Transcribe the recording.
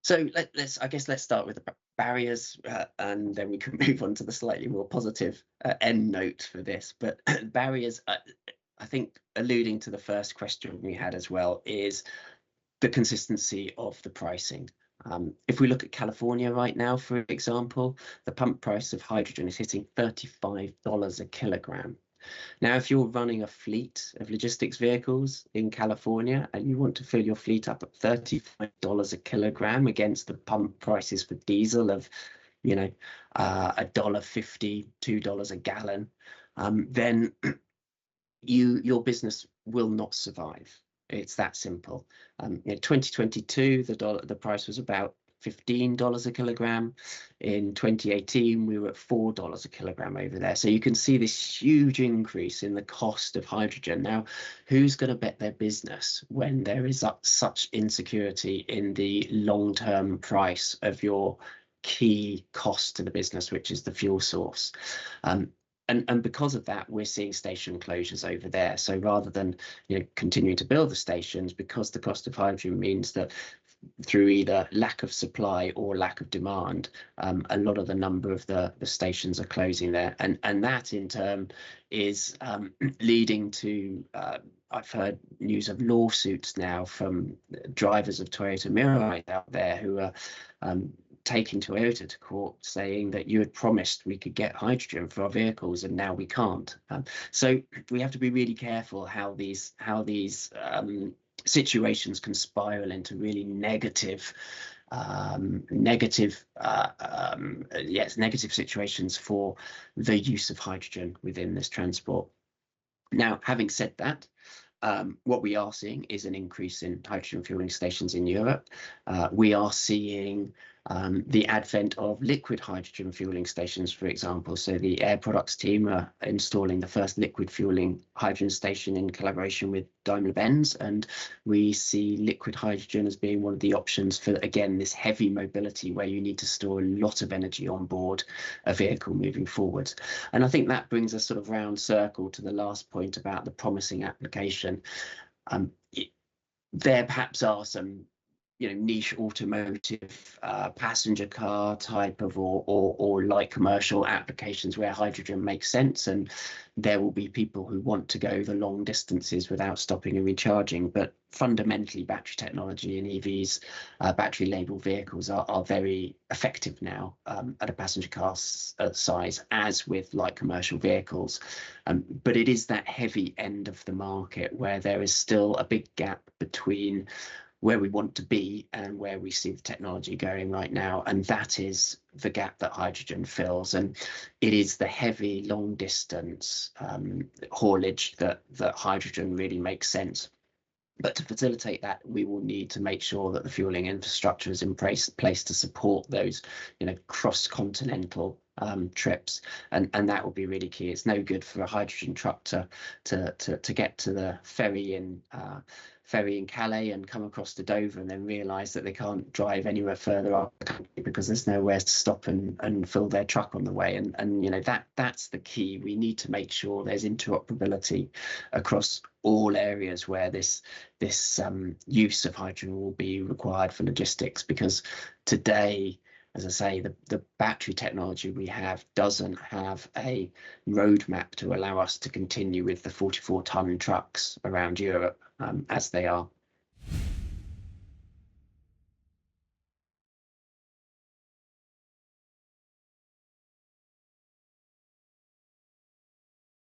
So let's start with the barriers, and then we can move on to the slightly more positive end note for this. But barriers, I think, alluding to the first question we had as well, is the consistency of the pricing. If we look at California right now, for example, the pump price of hydrogen is hitting $35 a kilogram. Now, if you're running a fleet of logistics vehicles in California and you want to fill your fleet up at $35 a kilogram against the pump prices for diesel of, $1.50, $2 a gallon, then your business will not survive. It's that simple. In 2022, the price was about $15 a kilogram. In 2018, we were at $4 a kilogram over there. So you can see this huge increase in the cost of hydrogen. Now, who's going to bet their business when there is such insecurity in the long-term price of your key cost to the business, which is the fuel source? And because of that, we're seeing station closures over there. So rather than continuing to build the stations, because the cost of hydrogen means that through either lack of supply or lack of demand, a lot of the number of the stations are closing there, and that in turn is leading to I've heard news of lawsuits now from drivers of Toyota Mirai out there who are taking Toyota to court, saying that you had promised we could get hydrogen for our vehicles and now we can't. So we have to be really careful how these situations can spiral into really negative situations for the use of hydrogen within this transport. Now, having said that, what we are seeing is an increase in hydrogen fueling stations in Europe. We are seeing the advent of liquid hydrogen fueling stations, for example. So the Air Products team are installing the first liquid fueling hydrogen station in collaboration with Daimler-Benz, and we see liquid hydrogen as being one of the options for, again, this heavy mobility where you need to store a lot of energy on board a vehicle moving forward. And I think that brings us sort of round circle to the last point about the promising application. There perhaps are some niche automotive passenger car type of or light commercial applications where hydrogen makes sense, and there will be people who want to go the long distances without stopping and recharging. But fundamentally, battery technology in EVs, battery labeled vehicles are very effective now at a passenger car size, as with light commercial vehicles. But it is that heavy end of the market where there is still a big gap between where we want to be and where we see the technology going right now, and that is the gap that hydrogen fills. And it is the heavy long distance haulage that hydrogen really makes sense. But to facilitate that, we will need to make sure that the fueling infrastructure is in place to support those cross-continental trips, and that will be really key. It's no good for a hydrogen truck to get to the ferry in Calais and come across to Dover and then realise that they can't drive anywhere further up the country because there's nowhere to stop and fill their truck on the way. And that's the key. We need to make sure there's interoperability across all areas where this use of hydrogen will be required for logistics, because today, as I say, the battery technology we have doesn't have a roadmap to allow us to continue with the 44-ton trucks around Europe as they are.